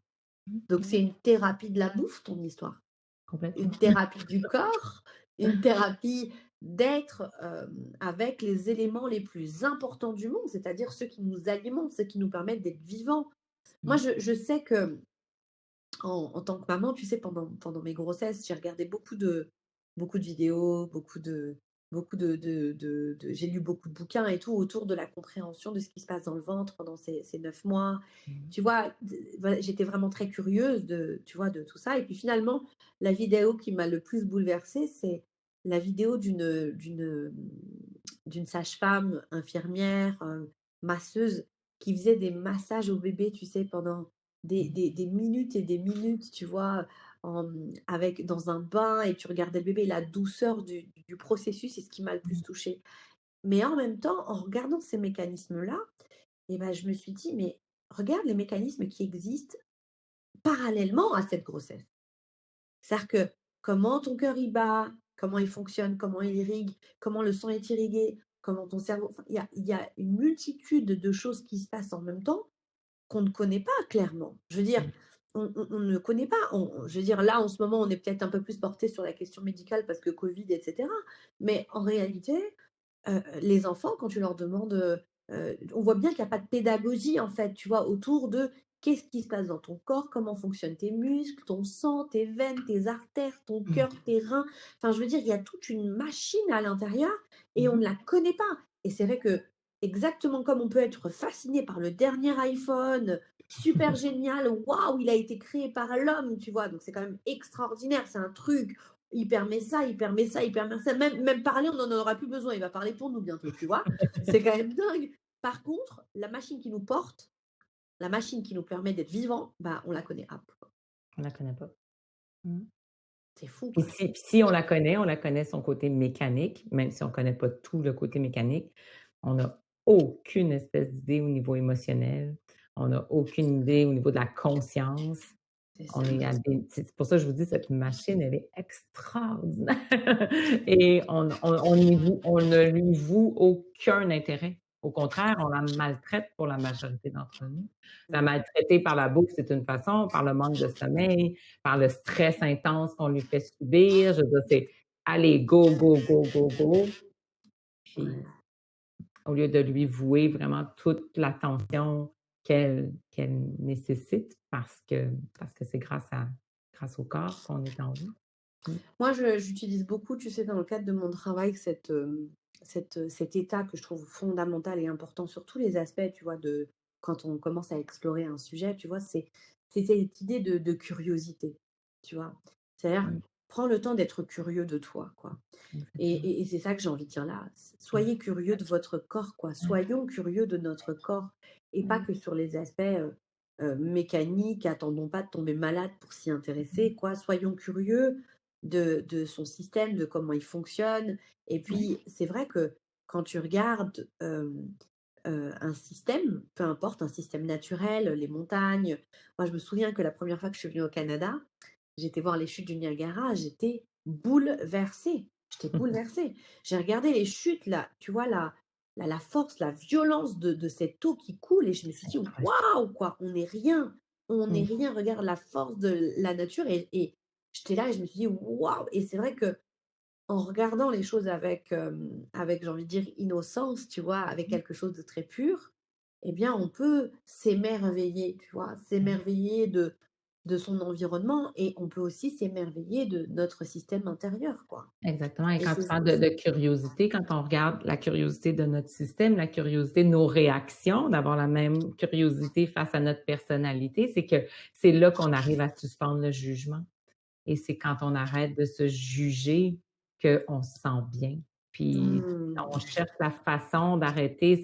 Donc c'est une thérapie de la bouffe, ton histoire. Une thérapie du corps, une thérapie d'être avec les éléments les plus importants du monde, c'est-à-dire ceux qui nous alimentent, ceux qui nous permettent d'être vivants. Moi, je sais que en tant que maman, tu sais, pendant mes grossesses, j'ai regardé beaucoup de vidéos, j'ai lu beaucoup de bouquins et tout autour de la compréhension de ce qui se passe dans le ventre pendant ces 9 mois. Tu vois, voilà, j'étais vraiment très curieuse tu vois, de tout ça. Et puis finalement, la vidéo qui m'a le plus bouleversée, c'est la vidéo d'une sage-femme, infirmière, masseuse, qui faisait des massages au bébé, tu sais, pendant des minutes et des minutes, tu vois, dans un bain, et tu regardais le bébé, la douceur du processus, c'est ce qui m'a le plus touchée. Mais en même temps, en regardant ces mécanismes-là, je me suis dit, mais regarde les mécanismes qui existent parallèlement à cette grossesse. C'est-à-dire que comment ton cœur y bat, comment il fonctionne, comment il irrigue, comment le sang est irrigué, comment ton cerveau. Il y a une multitude de choses qui se passent en même temps qu'on ne connaît pas clairement. Je veux dire, on ne connaît pas. Je veux dire, là, en ce moment, on est peut-être un peu plus porté sur la question médicale parce que Covid, etc. Mais en réalité, les enfants, quand tu leur demandes, on voit bien qu'il n'y a pas de pédagogie, en fait, tu vois, autour de qu'est-ce qui se passe dans ton corps, comment fonctionnent tes muscles, ton sang, tes veines, tes artères, ton cœur, tes reins. Enfin, je veux dire, il y a toute une machine à l'intérieur et on ne la connaît pas. Et c'est vrai que exactement comme on peut être fasciné par le dernier iPhone, super génial, waouh, il a été créé par l'homme, tu vois? Donc c'est quand même extraordinaire, c'est un truc, il permet ça, il permet ça, il permet ça. Même parler, on n'en aura plus besoin, il va parler pour nous bientôt, tu vois? C'est quand même dingue. Par contre, la machine qui nous porte, la machine qui nous permet d'être vivants, bah, on la connaît pas, quoi. On la connaît pas. Mmh. C'est fou, Puis quoi. si on la connaît son côté mécanique, même si on connaît pas tout le côté mécanique, on n'a aucune espèce d'idée au niveau émotionnel. On n'a aucune idée au niveau de la conscience. C'est ça. On est à des c'est pour ça que je vous dis cette machine, elle est extraordinaire et on ne lui voue aucun intérêt. Au contraire, on la maltraite pour la majorité d'entre nous. La Mmh. maltraiter par la bouffe, c'est une façon, par le manque de sommeil, par le stress intense qu'on lui fait subir. Je veux dire, c'est allez, go, go, go, go, go. Ouais. Puis au lieu de lui vouer vraiment toute l'attention qu'elle nécessite parce que c'est grâce au corps qu'on est en vie. Mmh. Moi, j'utilise beaucoup, tu sais, dans le cadre de mon travail, cet état que je trouve fondamental et important sur tous les aspects, tu vois, de quand on commence à explorer un sujet, tu vois, c'est cette idée de curiosité, tu vois. C'est-à-dire, Mmh. prends le temps d'être curieux de toi, quoi. Et, Exactement. et- et c'est ça que j'ai envie de dire là. Mmh. Soyez curieux de votre corps, quoi. Ouais, Soyons curieux de notre corps et pas ouais. que sur les aspects mécaniques. Attendons pas de tomber malade pour s'y Mmh. intéresser, quoi. Soyons curieux de son système, de comment il fonctionne. Et Ouais, puis, c'est vrai que quand tu regardes un système, peu importe, un système naturel, les montagnes. Moi, je me souviens que la première fois que je suis venue au Canada, j'étais voir les chutes du Niagara, j'étais bouleversée. J'étais bouleversée. J'ai regardé les chutes, là, tu vois, la force, la violence de cette eau qui coule, et je me suis dit, impressionnant. waouh, quoi, on n'est Mmh. rien, regarde la force de la nature. Et j'étais là et je me suis dit, waouh, et c'est vrai que en regardant les choses avec, j'ai envie de dire, innocence, tu vois, avec quelque chose de très pur, eh bien, on peut s'émerveiller, tu vois, Ouais. s'émerveiller de son environnement, et on peut aussi s'émerveiller de notre système intérieur, quoi. Exactement et Et quand tu c'est parles de curiosité, quand on regarde la curiosité de notre système, la curiosité de nos réactions, d'avoir la même curiosité face à notre personnalité, c'est que c'est là qu'on arrive à suspendre le jugement et c'est quand on arrête de se juger qu'on se sent bien. Puis on mmh, cherche la façon d'arrêter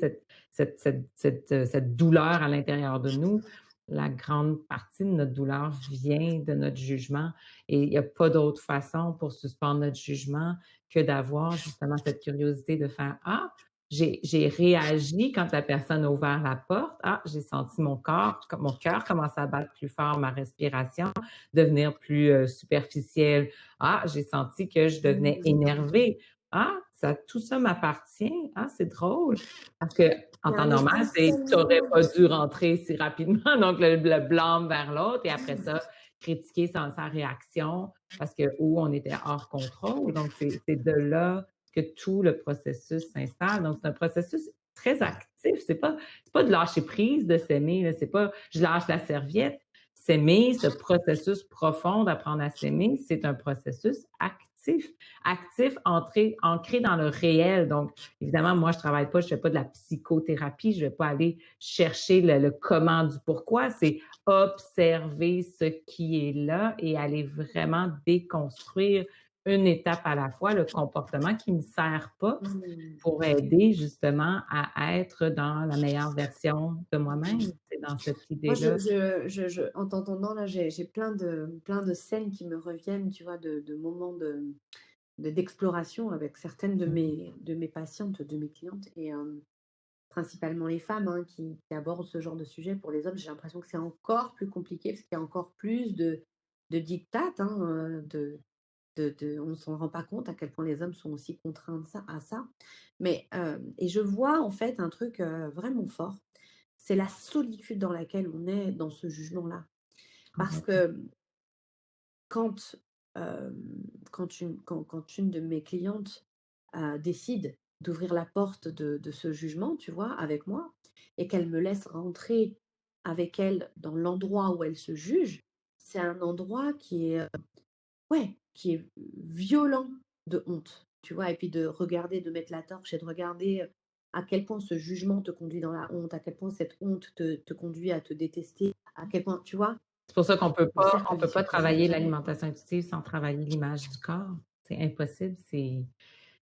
cette douleur à l'intérieur de nous. La grande partie de notre douleur vient de notre jugement et il y a pas d'autre façon pour suspendre notre jugement que d'avoir justement cette curiosité de faire: «Ah, j'ai réagi quand la personne a ouvert la porte. Ah, j'ai senti mon cœur commencer à battre plus fort, ma respiration devenir plus, superficielle. Ah, j'ai senti que je devenais mmh. énervée. Ah, ça tout ça m'appartient. Ah, c'est drôle. Parce que en Il y a temps un normal, espace c'est tu aurais tellement. pas dû rentrer si rapidement, donc le blâme vers l'autre et après ça, critiquer sa réaction parce que ou on était hors contrôle. Donc c'est de là que tout le processus s'installe. Donc c'est un processus très actif. C'est pas de lâcher prise, de s'aimer, là. C'est pas: «Je lâche la serviette». S'aimer, ce processus profond d'apprendre à s'aimer, c'est un processus actif, actif, ancré dans le réel. Donc, évidemment, moi, je fais pas de la psychothérapie, je vais pas aller chercher le comment du pourquoi, c'est observer ce qui est là et aller vraiment déconstruire une étape à la fois, le comportement qui me sert pas Mmh. pour aider justement à être dans la meilleure version de moi-même. C'est dans cette Moi, idée-là. en t'entendant là, j'ai plein de scènes qui me reviennent, tu vois, de moments d'exploration avec certaines de Mmh. mes patientes, de mes clientes, et principalement les femmes, hein, qui abordent ce genre de sujet. Pour les hommes, j'ai l'impression que c'est encore plus compliqué parce qu'il y a encore plus de diktats, hein, on ne s'en rend pas compte à quel point les hommes sont aussi contraints à ça. Mais, et je vois en fait un truc vraiment fort, c'est la solitude dans laquelle on est dans ce jugement-là. Parce Complètement. que quand, quand une de mes clientes décide d'ouvrir la porte de ce jugement, tu vois, avec moi, et qu'elle me laisse rentrer avec elle dans l'endroit où elle se juge, c'est un endroit qui est, ouais, qui est violent de honte, tu vois? Et puis de regarder, de mettre la torche et de regarder. à quel point ce jugement te conduit dans la honte, à quel point cette honte te conduit à te détester, à quel point, tu vois, C'est pour ça qu'on le cercle peut pas vicieux qui travailler s'arrête jamais. l'alimentation intuitive sans travailler l'image du corps. C'est impossible,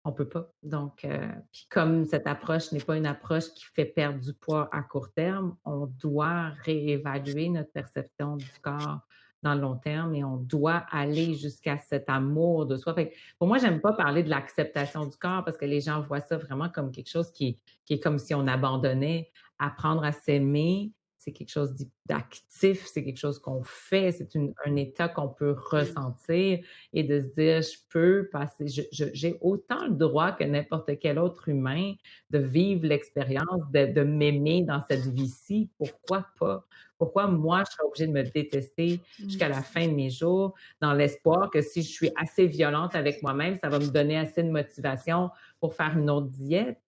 on peut pas. Donc, puis comme cette approche n'est pas une approche qui fait perdre du poids à court terme, on doit réévaluer notre perception du corps dans le long terme et on doit aller jusqu'à cet amour de soi. Fait que pour moi, j'aime pas parler de l'acceptation du corps parce que les gens voient ça vraiment comme quelque chose qui est comme si on abandonnait. Apprendre à s'aimer, c'est quelque chose d'actif, c'est quelque chose qu'on fait, c'est un état qu'on peut ressentir et de se dire, je peux passer, j'ai autant le droit que n'importe quel autre humain de vivre l'expérience, de m'aimer dans cette vie-ci. Pourquoi pas? Pourquoi moi, je serais obligée de me détester jusqu'à la fin de mes jours dans l'espoir que si je suis assez violente avec moi-même, ça va me donner assez de motivation pour faire une autre diète?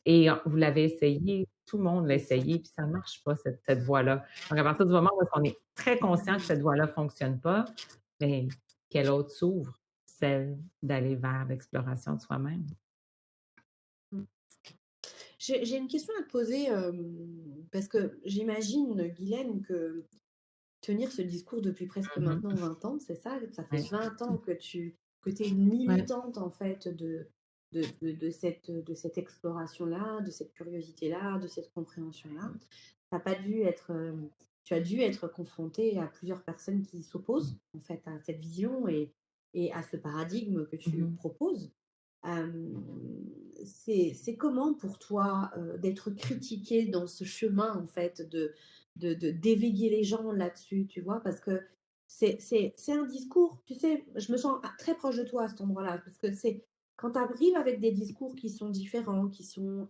Et vous l'avez essayé, tout le monde l'a essayé, puis ça ne marche pas, cette voie-là. Donc, à partir du moment où on est très conscient que cette voie-là ne fonctionne pas, mais quelle autre s'ouvre? Celle d'aller vers l'exploration de soi-même. J'ai une question à te poser, parce que j'imagine, Guylaine, que tenir ce discours depuis presque maintenant 20 ans, c'est ça? Ça fait Ouais. 20 ans que tu es une militante, en fait, de cette exploration-là, de cette curiosité-là, de cette compréhension-là. T'as pas dû être, tu as dû être confrontée à plusieurs personnes qui s'opposent, en fait, à cette vision et à ce paradigme que tu proposes. C'est comment pour toi d'être critiquée dans ce chemin, en fait, d'éveiller les gens là-dessus, tu vois, parce que c'est un discours, tu sais, je me sens très proche de toi à cet endroit-là, parce que c'est quand tu arrives avec des discours qui sont différents, qui sont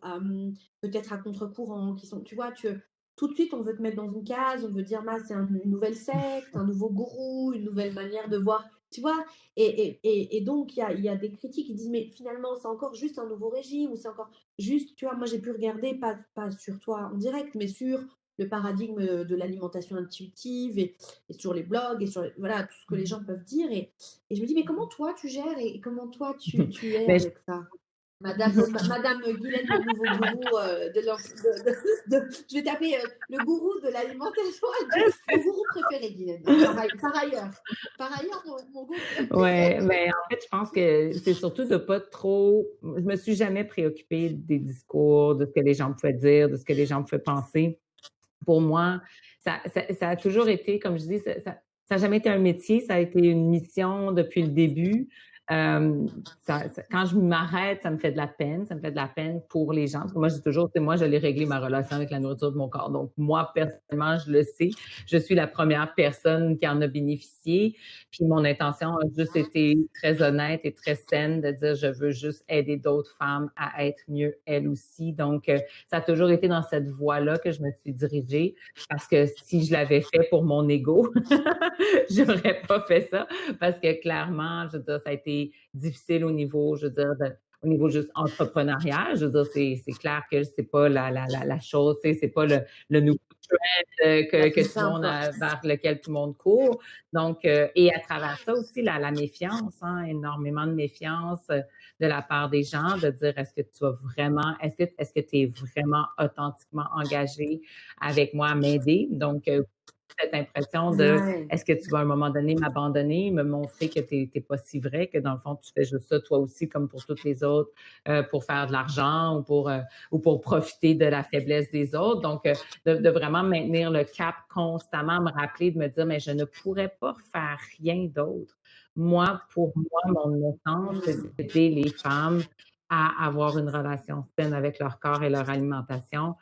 peut-être à contre-courant, qui sont, tu vois, tout de suite on veut te mettre dans une case, on veut dire, c'est une nouvelle secte, un nouveau gourou, une nouvelle manière de voir, tu vois, et donc il y a des critiques qui disent, mais finalement c'est encore juste un nouveau régime, ou c'est encore juste, tu vois, moi j'ai pu regarder, pas sur toi en direct, mais sur le paradigme de l'alimentation intuitive et sur les blogs et sur voilà, tout ce que les gens peuvent dire. Et je me dis, mais comment toi tu gères et comment toi tu es Mais avec ça? Madame Guylaine, le nouveau gourou je vais taper le gourou de l'alimentation intuitive. Mon gourou préféré, Guylaine. Par ailleurs, mon gourou préféré. ouais, mais en fait, je pense que c'est surtout de pas trop. Je me suis jamais préoccupée des discours, de ce que les gens pouvaient dire, de ce que les gens pouvaient penser. Pour moi, ça a toujours été, comme je dis, ça n'a jamais été un métier, ça a été une mission depuis le début. Quand je m'arrête, ça me fait de la peine. Ça me fait de la peine pour les gens. Parce que moi, je dis toujours, c'est moi, je l'ai réglé ma relation avec la nourriture de mon corps. Donc, moi, personnellement, je le sais. Je suis la première personne qui en a bénéficié. Puis, mon intention a juste été très honnête et très saine de dire, je veux juste aider d'autres femmes à être mieux elles aussi. Donc, ça a toujours été dans cette voie-là que je me suis dirigée parce que si je l'avais fait pour mon ego, j'aurais pas fait ça parce que clairement, je veux dire, ça a été difficile au niveau, je veux dire, au niveau juste entrepreneurial. Je veux dire, c'est clair que c'est pas la chose, tu sais, c'est pas le nouveau trend que tout le monde vers lequel tout le monde court. Donc, et à travers ça aussi, la méfiance, hein, énormément de méfiance de la part des gens, de dire est-ce que tu vas vraiment, est-ce que tu es vraiment authentiquement engagé avec moi à m'aider? Donc, cette impression de est-ce que tu vas à un moment donné m'abandonner, me montrer que t'es pas si vrai, que dans le fond, tu fais juste ça toi aussi comme pour toutes les autres, pour faire de l'argent ou pour profiter de la faiblesse des autres. Donc, de vraiment maintenir le cap constamment, me rappeler, de me dire, mais je ne pourrais pas faire rien d'autre. Moi, pour moi, mon essence, c'est d'aider les femmes à avoir une relation saine avec leur corps et leur alimentation.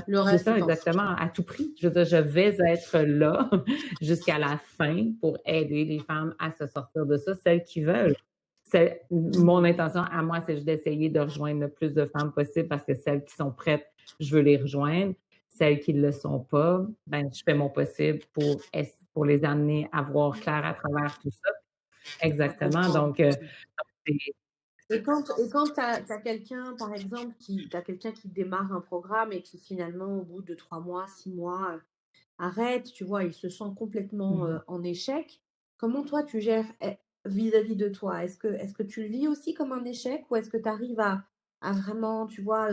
Le C'est reste, ça, tu t'en fous. exactement, à tout prix. Je veux dire, je vais être là jusqu'à la fin pour aider les femmes à se sortir de ça, celles qui veulent. Mon intention à moi, c'est juste d'essayer de rejoindre le plus de femmes possible parce que celles qui sont prêtes, je veux les rejoindre. Celles qui ne le sont pas, ben, je fais mon possible pour les amener à voir clair à travers tout ça. Exactement. Donc, c'est Et quand tu as quelqu'un, par exemple, t'as quelqu'un qui démarre un programme et qui finalement, au bout de 3 mois, 6 mois, arrête, tu vois, il se sent complètement en échec, comment toi tu gères vis-à-vis de toi? Est-ce que tu le vis aussi comme un échec ou est-ce que tu arrives à vraiment, tu vois,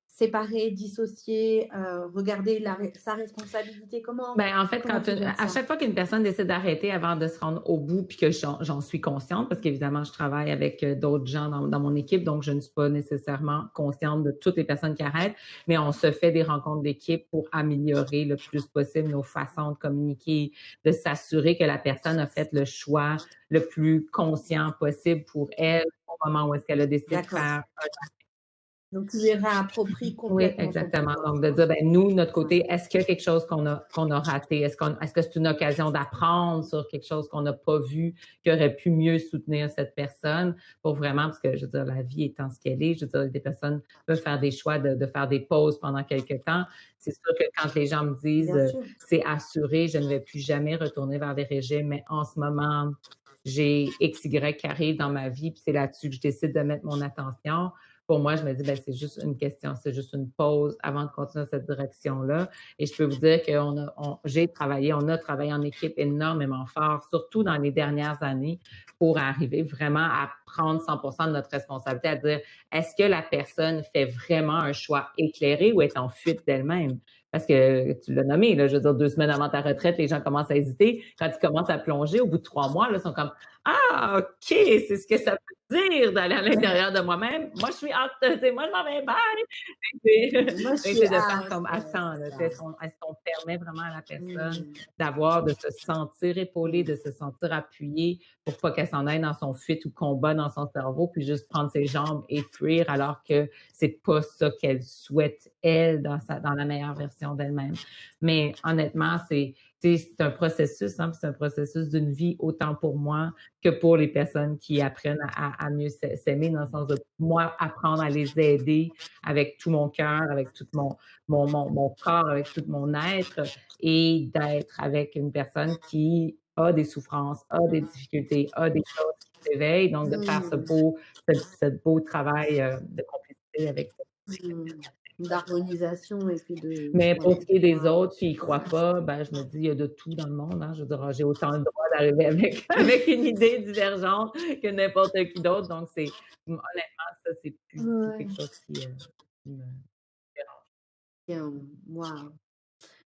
séparer, dissocier, regarder sa responsabilité? Ben, en fait, Comment tu gères à ça? chaque fois qu'une personne décide d'arrêter avant de se rendre au bout, puis que j'en suis consciente, parce qu'évidemment, je travaille avec d'autres gens dans mon équipe, donc je ne suis pas nécessairement consciente de toutes les personnes qui arrêtent, mais on se fait des rencontres d'équipe pour améliorer le plus possible nos façons de communiquer, de s'assurer que la personne a fait le choix le plus conscient possible pour elle au moment où est-ce qu'elle a décidé de D'accord. faire. Donc tu lui réappropries Oui, complètement son exactement. pouvoir, Donc, de quoi. dire, ben, nous, de notre côté, Ouais. est-ce qu'il y a quelque chose qu'on a raté? Est-ce que c'est une occasion d'apprendre sur quelque chose qu'on n'a pas vu, qui aurait pu mieux soutenir cette personne pour vraiment, parce que, je veux dire, la vie étant ce qu'elle est, je veux dire, des personnes peuvent faire des choix de faire des pauses pendant quelques temps. C'est sûr que quand les gens me disent, Bien sûr. c'est assuré, je ne vais plus jamais retourner vers des régimes, mais en ce moment, j'ai X, Y qui arrive dans ma vie, puis c'est là-dessus que je décide de mettre mon attention. Pour moi, je me dis, ben, c'est juste une question, c'est juste une pause avant de continuer dans cette direction-là. Et je peux vous dire on a travaillé en équipe énormément fort, surtout dans les dernières années, pour arriver vraiment à prendre 100% de notre responsabilité, à dire, est-ce que la personne fait vraiment un choix éclairé ou est en fuite d'elle-même? Parce que tu l'as nommé, là, je veux dire, 2 semaines avant ta retraite, les gens commencent à hésiter. Quand ils commencent à plonger, au bout de 3 mois, là, ils sont comme, ah, OK, c'est ce que ça dire d'aller à l'intérieur de moi-même. Moi, je suis moi, je m'en vais, bye! Moi, je suis C'est de faire out. comme, Ouais, attends, là, c'est ça. est-ce qu'on permet vraiment à la personne Mmh. de se sentir épaulée, Mmh. de se sentir appuyée pour pas qu'elle s'en aille dans son fuite ou combat dans son cerveau, puis juste prendre ses jambes et fuir alors que c'est pas ça qu'elle souhaite, elle, dans la meilleure version d'elle-même. Mais honnêtement, c'est un processus, hein, c'est un processus d'une vie autant pour moi que pour les personnes qui apprennent à mieux s'aimer, dans le sens de moi, apprendre à les aider avec tout mon cœur, avec tout mon corps, avec tout mon être, et d'être avec une personne qui a des souffrances, a des difficultés, a des choses qui s'éveillent, donc de faire Mmh. ce beau travail de complicité avec. Mmh. D'harmonisation et puis Mais ouais. pour ce qui est des Waouh. autres qui y croient pas, ben, je me dis, il y a de tout dans le monde, hein. Je veux dire, j'ai autant le droit d'arriver avec avec une idée divergente que n'importe qui d'autre. Donc honnêtement, ça, c'est plus du tout Ouais. quelque chose qui me dérange. Bien, waouh.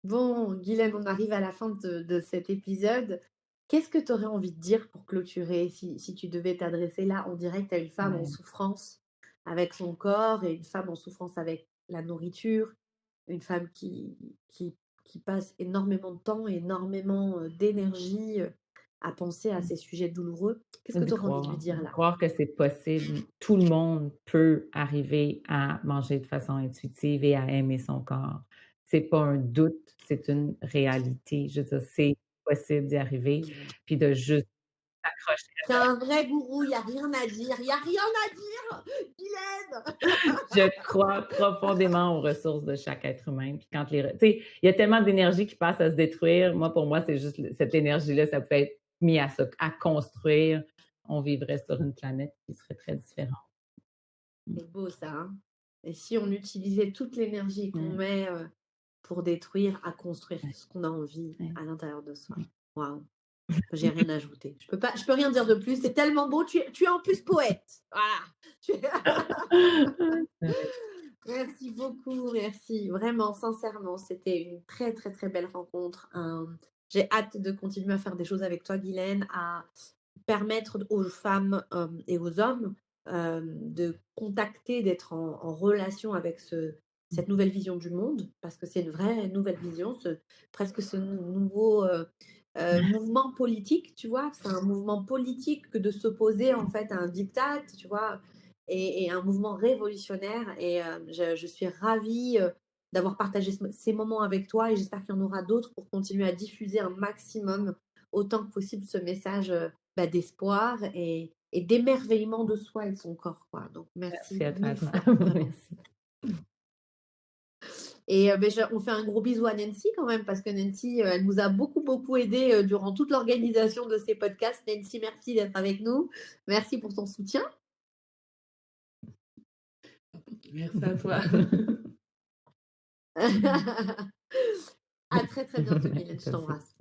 Bon, Guylaine, on arrive à la fin de cet épisode. Qu'est-ce que tu aurais envie de dire pour clôturer si tu devais t'adresser là en direct à une femme en Ouais. souffrance avec son corps et une femme en souffrance avec la nourriture, une femme qui passe énormément de temps, énormément d'énergie à penser à ces sujets douloureux. Qu'est-ce que tu aurais envie de lui dire D'y là? croire que c'est possible. Tout le monde peut arriver à manger de façon intuitive et à aimer son corps. C'est pas un doute, c'est une réalité. Je veux dire, c'est possible d'y arriver, puis de juste s'accrocher. C'est un vrai gourou, il n'y a rien à dire. Il n'y a rien à dire, Guylaine! Je crois profondément aux ressources de chaque être humain. Puis tu sais, il y a tellement d'énergie qui passe à se détruire. Moi, pour moi, c'est juste cette énergie-là, ça peut être mis à construire. On vivrait sur une planète qui serait très différente. C'est beau ça, hein? Et si on utilisait toute l'énergie qu'on met pour détruire à construire ce qu'on a envie à l'intérieur de soi. Waouh! J'ai rien à ajouter. Je peux rien dire de plus. C'est tellement beau. Tu es en plus poète. Voilà. Merci beaucoup. Merci. Vraiment, sincèrement, c'était une très, très, très belle rencontre. J'ai hâte de continuer à faire des choses avec toi, Guylaine, à permettre aux femmes et aux hommes de contacter, d'être en relation avec cette nouvelle vision du monde, parce que c'est une vraie nouvelle vision, presque ce nouveau mouvement politique, tu vois. C'est un mouvement politique que de s'opposer en fait à un diktat, tu vois, et un mouvement révolutionnaire. Et je suis ravie d'avoir partagé ces moments avec toi, et j'espère qu'il y en aura d'autres pour continuer à diffuser un maximum, autant que possible, ce message d'espoir et d'émerveillement de soi et de son corps, quoi. Donc merci Merci à toi. mille fois, vraiment. Merci. Et on fait un gros bisou à Nancy quand même, parce que Nancy, elle nous a beaucoup, beaucoup aidé durant toute l'organisation de ces podcasts. Nancy, merci d'être avec nous. Merci pour ton soutien. Merci à toi. À très, très bientôt, Guylaine. Je t'embrasse.